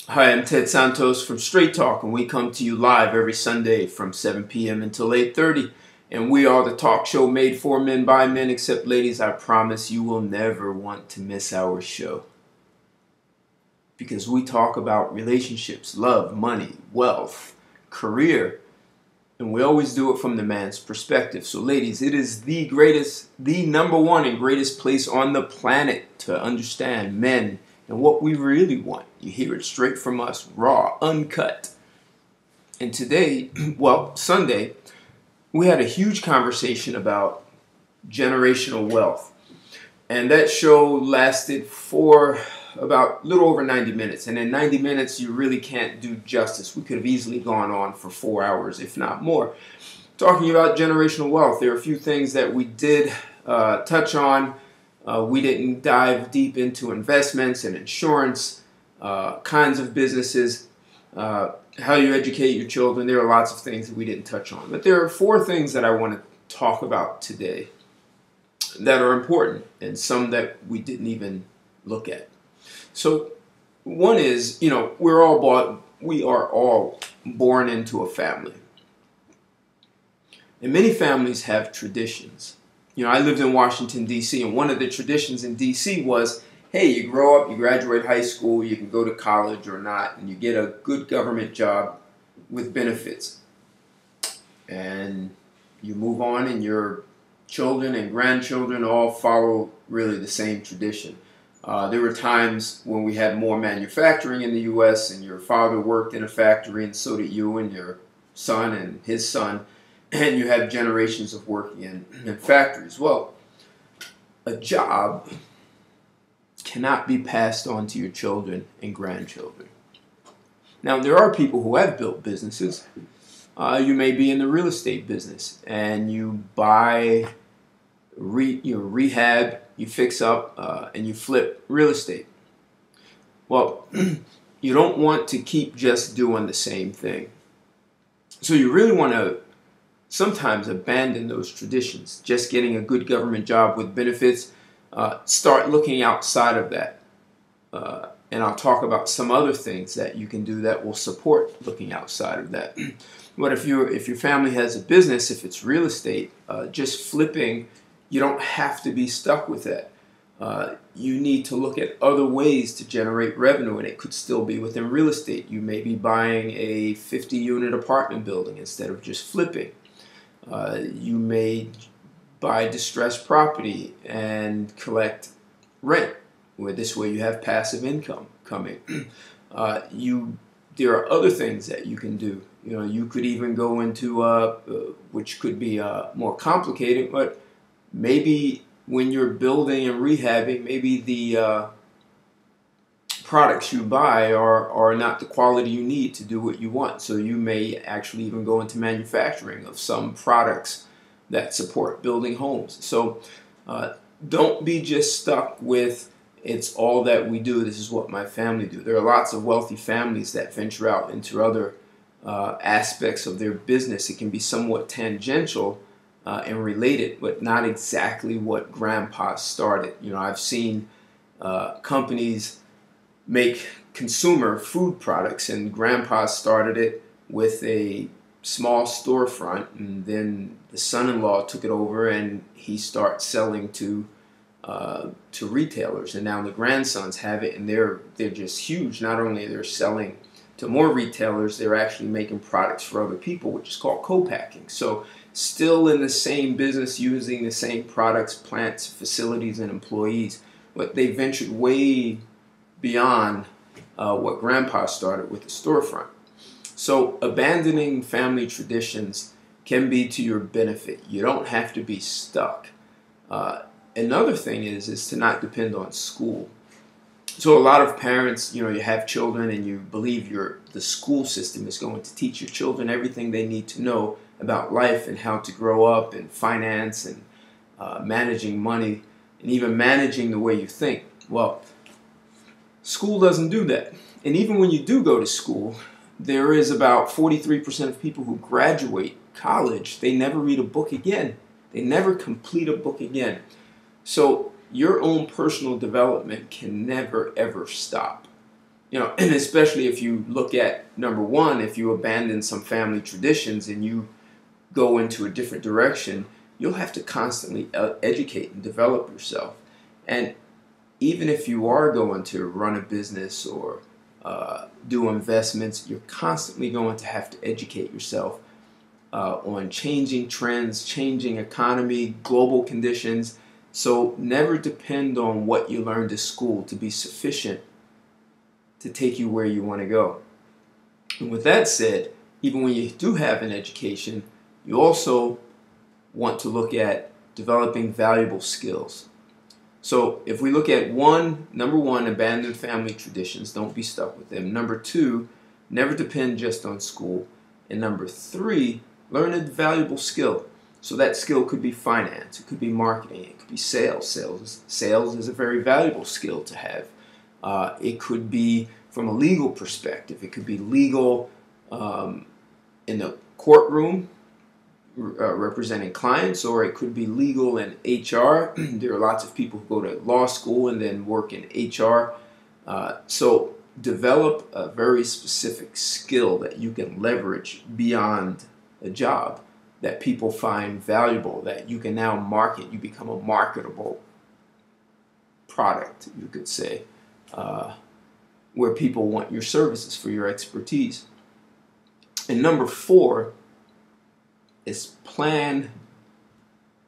Hi, I'm Ted Santos from Straight Talk, and we come to you live every Sunday from 7 p.m. until 8:30. And we are the talk show made for men by men, except ladies, I promise you will never want to miss our show. Because we talk about relationships, love, money, wealth, career, and we always do it from the man's perspective. So ladies, it is the greatest, the number one and greatest place on the planet to understand men and what we really want. You hear it straight from us, raw, uncut. And today, well, Sunday, we had a huge conversation about generational wealth. And that show lasted for about a little over 90 minutes. And in 90 minutes, you really can't do justice. We could have easily gone on for 4 hours, if not more. Talking about generational wealth, there are a few things that we did touch on. We didn't dive deep into investments and insurance, kinds of businesses, how you educate your children. There are lots of things that we didn't touch on. But there are 4 things that I want to talk about today that are important, and some that we didn't even look at. So one is, we are all born into a family. And many families have traditions. I lived in Washington, D.C., and one of the traditions in D.C. was, hey, you grow up, you graduate high school, you can go to college or not, and you get a good government job with benefits. And you move on, and your children and grandchildren all follow really the same tradition. There were times when we had more manufacturing in the U.S., and your father worked in a factory, and so did you and your son and his son. And you have generations of working in factories. Well, a job cannot be passed on to your children and grandchildren. Now, there are people who have built businesses. You may be in the real estate business, and you buy, rehab, you fix up, and you flip real estate. Well, you don't want to keep just doing the same thing. So you really want to sometimes abandon those traditions. Just getting a good government job with benefits, start looking outside of that. And I'll talk about some other things that you can do that will support looking outside of that. But if your family has a business, if it's real estate, just flipping, you don't have to be stuck with that. You need to look at other ways to generate revenue, and it could still be within real estate. You may be buying a 50-unit apartment building instead of just flipping. You may buy distressed property and collect rent, where this way you have passive income coming. There are other things that you can do. You could even go into, which could be more complicated, but maybe when you're building and rehabbing, maybe the products you buy are not the quality you need to do what you want. So you may actually even go into manufacturing of some products that support building homes. So don't be just stuck with, it's all that we do, this is what my family do. There are lots of wealthy families that venture out into other aspects of their business. It can be somewhat tangential and related, but not exactly what grandpa started. I've seen companies make consumer food products, and grandpa started it with a small storefront, and then the son-in-law took it over and he starts selling to retailers, and now the grandsons have it, and they're just huge. Not only they're selling to more retailers, they're actually making products for other people, which is called co-packing. So still in the same business, using the same products, plants, facilities, and employees, but they ventured way beyond what grandpa started with the storefront. So abandoning family traditions can be to your benefit. You don't have to be stuck. Another thing is to not depend on school. So a lot of parents, you have children and you believe the school system is going to teach your children everything they need to know about life and how to grow up and finance and managing money and even managing the way you think. Well, school doesn't do that. And even when you do go to school, there is about 43% of people who graduate college, they never read a book again. They never complete a book again. So your own personal development can never, ever stop. And especially if you look at number one, if you abandon some family traditions and you go into a different direction, you'll have to constantly educate and develop yourself. And even if you are going to run a business or do investments, you're constantly going to have to educate yourself on changing trends, changing economy, global conditions. So never depend on what you learned at school to be sufficient to take you where you want to go. And with that said, even when you do have an education, you also want to look at developing valuable skills. So if we look at number one, abandon family traditions. Don't be stuck with them. Number two, never depend just on school. And number three, learn a valuable skill. So that skill could be finance, it could be marketing, it could be sales. Sales is a very valuable skill to have. It could be from a legal perspective. It could be legal in the courtroom, representing clients, or it could be legal in HR. There are lots of people who go to law school and then work in HR. So develop a very specific skill that you can leverage beyond a job, that people find valuable, that you can now market. You become a marketable product, you could say, where people want your services for your expertise. And number four is plan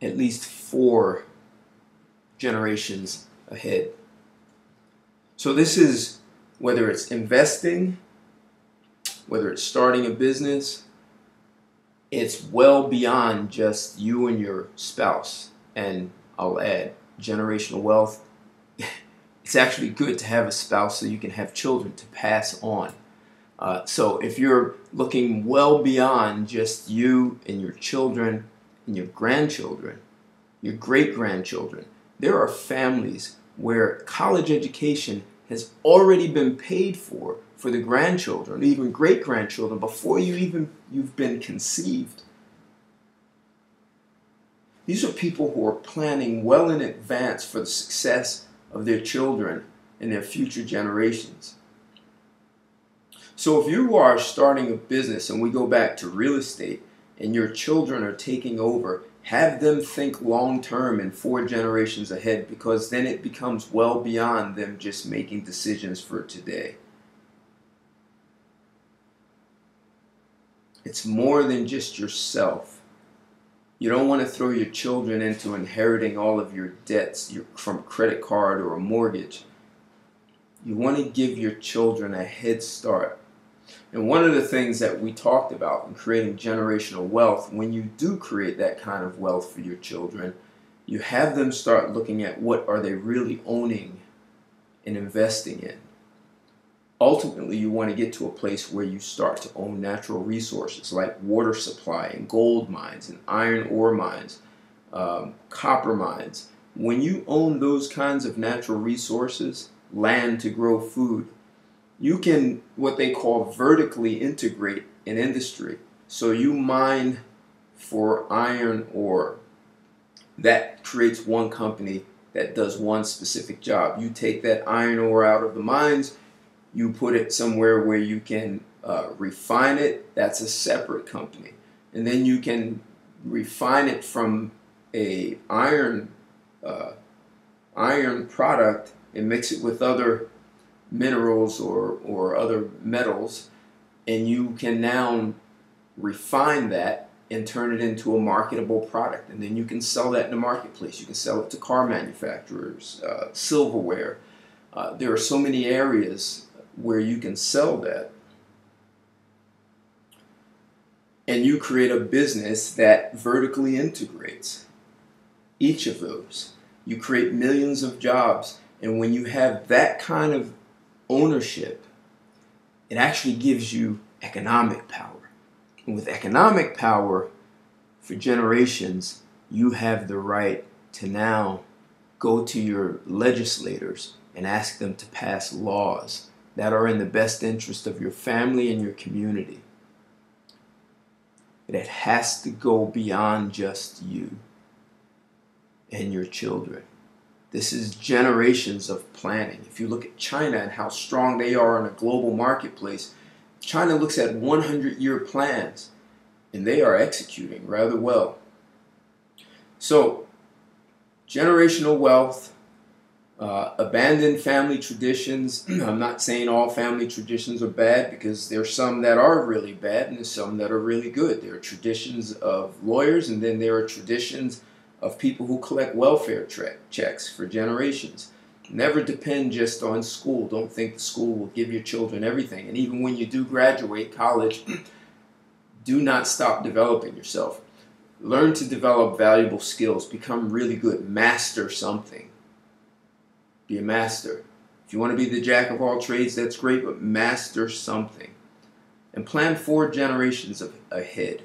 at least 4 generations ahead. So this is whether it's investing, whether it's starting a business, it's well beyond just you and your spouse. And I'll add, generational wealth. It's actually good to have a spouse so you can have children to pass on. So if you're looking well beyond just you and your children and your grandchildren, your great-grandchildren, there are families where college education has already been paid for the grandchildren, even great-grandchildren, before you've been conceived. These are people who are planning well in advance for the success of their children and their future generations. So if you are starting a business, and we go back to real estate, and your children are taking over, have them think long term and 4 generations ahead, because then it becomes well beyond them just making decisions for today. It's more than just yourself. You don't want to throw your children into inheriting all of your debts from a credit card or a mortgage. You want to give your children a head start. And one of the things that we talked about in creating generational wealth, when you do create that kind of wealth for your children, you have them start looking at what are they really owning and investing in. Ultimately, you want to get to a place where you start to own natural resources like water supply and gold mines and iron ore mines, copper mines. When you own those kinds of natural resources, land to grow food, you can, what they call, vertically integrate an industry. So you mine for iron ore. That creates one company that does one specific job. You take that iron ore out of the mines, you put it somewhere where you can refine it. That's a separate company. And then you can refine it from a iron product and mix it with other minerals or other metals, and you can now refine that and turn it into a marketable product. And then you can sell that in the marketplace. You can sell it to car manufacturers, silverware. There are so many areas where you can sell that. And you create a business that vertically integrates each of those. You create millions of jobs. And when you have that kind of ownership, it actually gives you economic power. And with economic power for generations, you have the right to now go to your legislators and ask them to pass laws that are in the best interest of your family and your community. But it has to go beyond just you and your children. This is generations of planning. If you look at China and how strong they are in a global marketplace, China looks at 100-year plans, and they are executing rather well. So, generational wealth, abandoned family traditions. I'm not saying all family traditions are bad, because there's some that are really bad and there's some that are really good. There are traditions of lawyers, and then there are traditions of people who collect welfare checks for generations. Never depend just on school. Don't think the school will give your children everything. And even when you do graduate college, do not stop developing yourself. Learn to develop valuable skills. Become really good. Master something. Be a master. If you want to be the jack of all trades, that's great, but master something. And plan 4 generations ahead.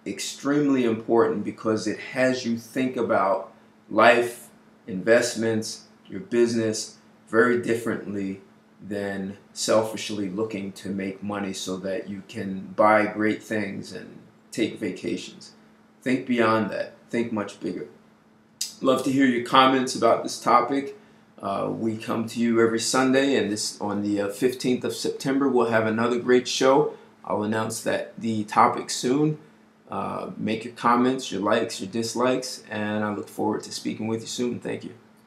Extremely important, because it has you think about life, investments, your business very differently than selfishly looking to make money so that you can buy great things and take vacations. Think beyond that. Think much bigger. Love to hear your comments about this topic. We come to you every Sunday, and this on the 15th of September we'll have another great show. I'll announce the topic soon. Make your comments, your likes, your dislikes, and I look forward to speaking with you soon. Thank you.